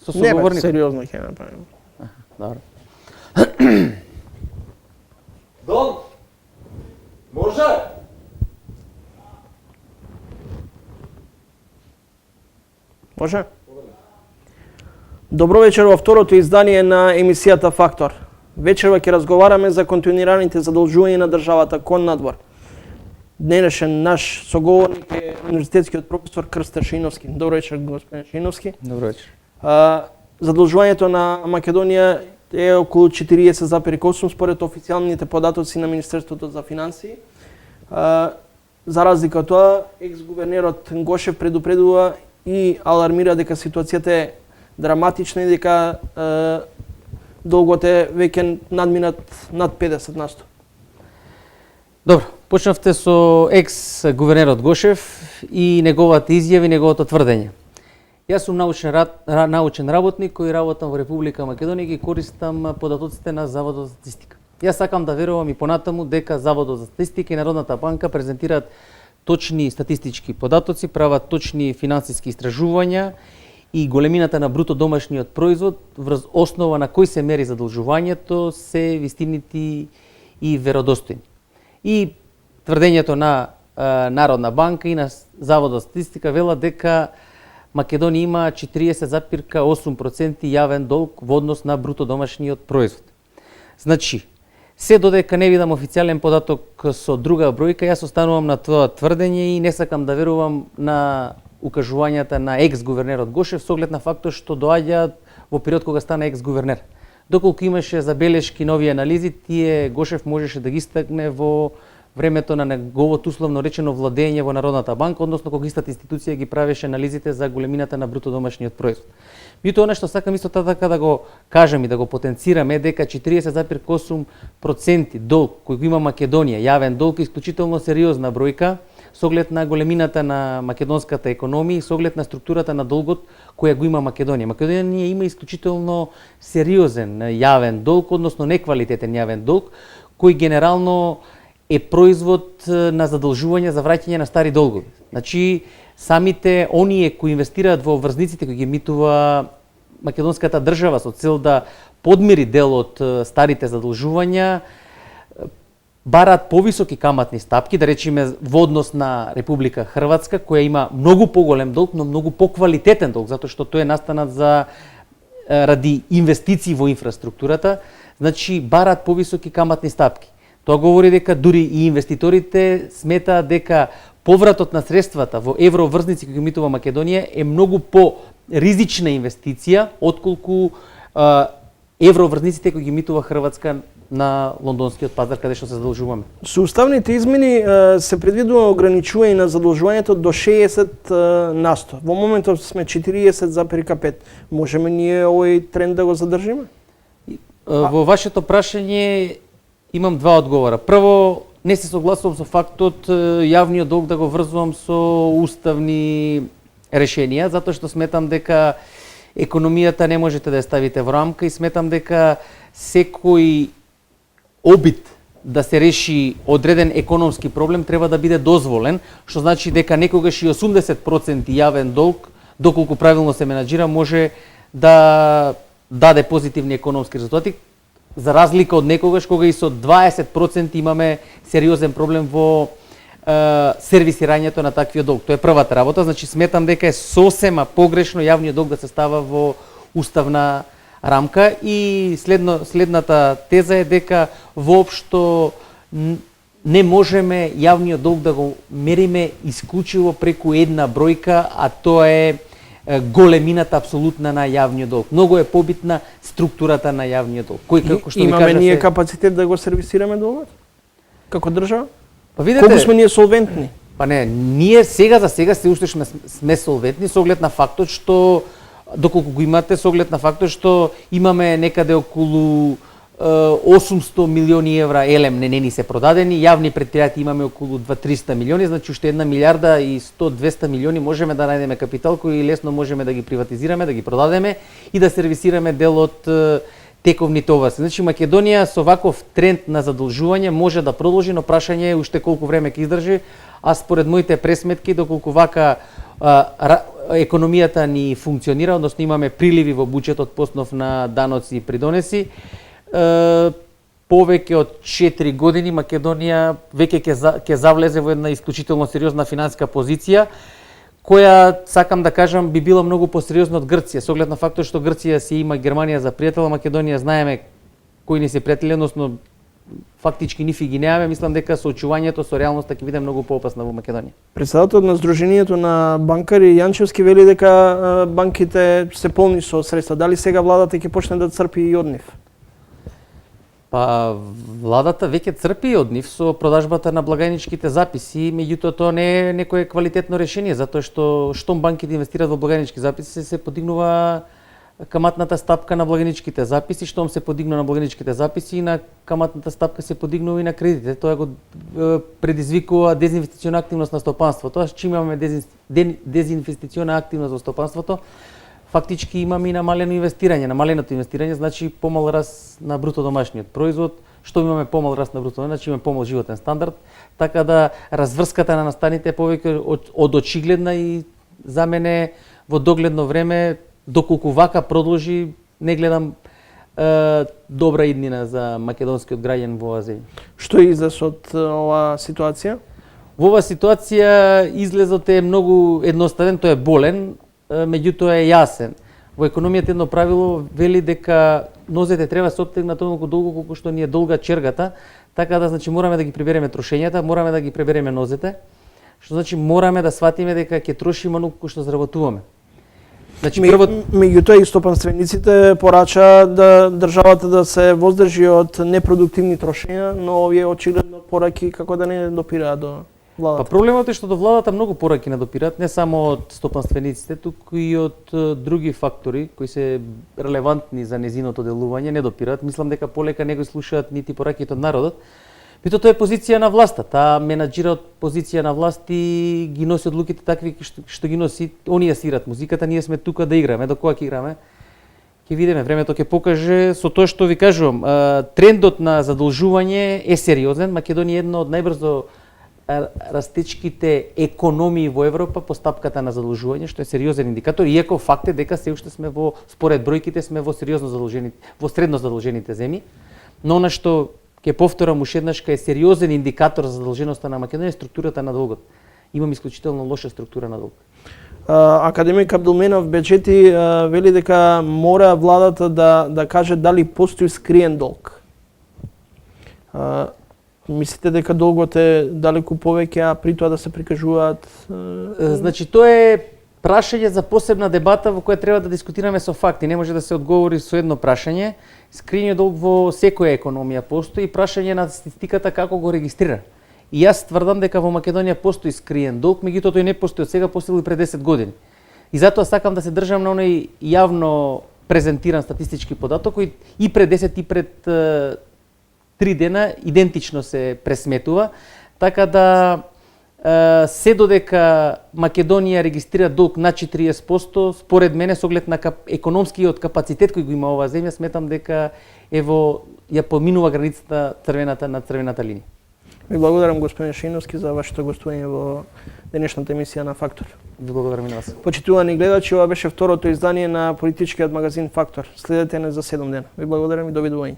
Со соговорник. Не, сериозно ќе направим. Добро. Дон! Може? Може? Добро вечер во второто издание на емисијата Фактор. Вечерва ќе разговараме за континуираните задолжувања на државата кон надвор. Денешен наш соговорник е универзитетскиот професор Крстер Шеиновски. Добро вечер, господин Шеиновски. Добро вечер. Задолжувањето на Македонија е околу 40,8 според официјалните податоци на Министерството за финансии. За разлика од тоа, екс-гувернерот Гошев предупредува и алармира дека ситуацијата е драматична и дека долгот е веќе надминат над 50%. Добро, почнавте со екс-гувернерот Гошев и неговата изјава и неговото тврдење. Јас сум научен работник кој работам во Република Македонија и користам податоците на Заводот за статистика. Јас сакам да верувам и понатаму дека Заводот за статистика и Народната банка презентираат точни статистички податоци, прават точни финансиски истражувања и големината на бруто домашниот производ врз основа на кој се мери задолжувањето се вистинити и веродостојни. И тврдењето на Народна банка и на Заводот за статистика вела дека Македонија има 40,8% јавен долг во однос на бруто домашниот производ. Значи, се додека не видам официјален податок со друга бројка, јас останувам на тоа тврдење и не сакам да верувам на укажувањата на екс-гувернерот Гошев со оглед на фактот што доаѓаат во период кога стана екс-гувернер. Доколку имаше забелешки нови анализи, тие Гошев можеше да ги истакне во времето на неговото условно речено владење во Народната банка, односно кога истата институција ги правеше анализите за големината на бруто домашниот производ. Меѓутоа, она што сакам исто така да го кажам и да го потенцираме дека 40,8% долг кој го има Македонија, јавен долг, е исклучително сериозна бројка со оглед на големината на македонската економија и со оглед на структурата на долгот која го има Македонија. Македонија има исклучително сериозен јавен долг, односно неквалитетен јавен долг, кој генерално е производ на задолжување за враќање на стари долгови. Значи, самите оние кои инвестираат во врзниците кои ги емитува македонската држава со цел да подмири дел од старите задолжувања, бараат повисоки каматни стапки, да речеме во однос на Република Хрватска, која има многу поголем долг, но многу поквалитетен долг, затоа што тој е настанат ради инвестиции во инфраструктурата, значи бараат повисоки каматни стапки. Тоа говори дека дури и инвеститорите сметаат дека повратот на средствата во евроврзници кои ги емитува Македонија е многу по-ризична инвестиција отколку евроврзниците кои ги емитува Хрватска на лондонскиот пазар каде што се задолжуваме. Со уставните измени се предвидува ограничување на задолжувањето до 60%. Во моментот сме 40,5%. Можеме ние овој тренд да го задржиме? Во вашето прашање имам два одговора. Прво, не се согласувам со фактот јавниот долг да го врзувам со уставни решенија, затоа што сметам дека економијата не можете да ја ставите во рамка и сметам дека секој обид да се реши одреден економски проблем треба да биде дозволен, што значи дека некогаш и 80% јавен долг, доколку правилно се менаџира, може да даде позитивни економски резултати, за разлика од некогаш кога и со 20% имаме сериозен проблем во сервисирањето на таквиот долг. Тоа е првата работа, значи сметам дека е сосема погрешно јавниот долг да се става во уставна рамка и следната теза е дека воопшто не можеме јавниот долг да го мериме исклучиво преку една бројка, а тоа е големината апсолутна на јавниот долг. Многу е побитна структурата на јавниот долг. Кој како што ви кажа, имаме ние капацитет да го сервисираме долгот? Како држава? Па видете, колку сме ние солвентни? Па не, ние за сега се уште сме солвентни со оглед на фактот што доколку го имате со оглед на фактот што имаме некаде околу 800 милиони евра елем не ни се продадени, јавни предпријатија имаме околу 2-300 милиони, значи уште 1 милиарда и 100-200 милиони можеме да најдеме капитал кој лесно можеме да ги приватизираме, да ги продадеме и да сервисираме дел од тековни товари. Значи Македонија со ваков тренд на задолжување може да продолжи, но прашање е уште колку време ќе издржи, а според моите пресметки доколку вака економијата ни функционира, односно имаме приливи во буџетот по основ на даноци и придонеси. Повеќе од 4 години Македонија веќе ќе завлезе во една исклучително сериозна финансиска позиција, која, сакам да кажам, би била многу посериозна од Грција, со оглед на фактот што Грција си има Германија за пријател, Македонија знаеме кои ни се пријатели, односно фактички нифи ги немаме, мислам дека соочувањето со реалноста ќе биде многу поопасна во Македонија. Председателот на Сдруженијето на банкари Јанчевски вели дека банките се полни со средства. Дали сега владата ќе почне да црпи и од нив? Па владата веќе црпи од нив со продажбата на благајничките записи, меѓутоа тоа не е некое квалитетно решение, затоа што штом банките инвестираат во благајнички записи се подигнува каматната стапка на благајничките записи, штом се подигнува на благајничките записи и на каматната стапка се подигнува и на кредитите. Тоа го предизвикува дезинвестициона активност на стопанството. Чим имаме дезинвестициона активност во стопанството, фактички имаме и намалено инвестирање. Намаленото инвестирање значи помал раст на бруто домашниот производ. Што имаме помал раст на бруто, значи имаме помал животен стандард, така да разврската на настаните е повеќе од очигледна и за мене во догледно време, доколку вака продолжи, не гледам добра иднина за македонскиот граѓан во оваа земја. Што е излез од оваа ситуација? Во оваа ситуација излезот е многу едноставен, тој е болен, меѓутоа е јасен. Во економијата едно правило вели дека нозете треба се оттегнат толку долго колку што ни е долга чергата, така да значи мораме да ги прибереме трошењата, мораме да ги прибереме нозете, што значи мораме да сватиме дека ќе трошиме оноку кој што заработуваме. Значи меѓутоа и стопанствениците порача да државата да се воздржи од непродуктивни трошења, но овие очигледно пораки како да не допираат до владата. Па проблемот е што до владата многу пораки не допираат, не само од стопанствениците, туку и од други фактори кои се релевантни за незиното делување не допираат. Мислам дека полека не го слушаат нити пораките од народот. Меѓутоа тоа е позиција на власта, таа менаџира од позиција на власт и ги носи одлуките такви што ги носи. Оние свират музиката, ние сме тука да играме, до кога ќе играме? Ќе видиме, времето ќе покаже. Со тоа што ви кажувам, трендот на задолжување е сериозен. Македонија е една од најбрзо растечките економии во Европа по стапката на задолжување, што е сериозен индикатор, иако факт е дека се уште сме според бројките сме во сериозно задолжените, во средно задолжените земји, но она што ќе повторам уште еднаш, е сериозен индикатор за задолженоста на Македонија е структурата на долгот. Имам исклучително лоша структура на долг. Академик Абдулменов Беџети вели дека мора владата да каже дали постои скриен долг. Мислите дека долгот е далеку повеќе, а при тоа да се прикажуваат? Значи, тоа е прашање за посебна дебата во која треба да дискутираме со факти. Не може да се одговори со едно прашање. Скриениот долг во секоја економија постои, прашање на статистиката како го регистрира. И јас тврдам дека во Македонија постои скриен долг, меѓутоа тој не постои од сега, постои пред 10 години. И затоа сакам да се држам на оној јавно презентиран статистички податок кој и пред 10 и пред 3 дена идентично се пресметува, така да се додека Македонија регистрира долг на 40%, според мене со оглед на економскиот капацитет кој го има оваа земја, сметам дека ја поминува границата на црвената линија. Ви благодарам, господин Шиновски, за вашето гостување во денешната емисија на Фактор. Ви благодарам и на вас. Почитувани гледачи, ова беше второто издание на политичкиот магазин Фактор. Следете не за 7 дена. Ви благодарам и довидување.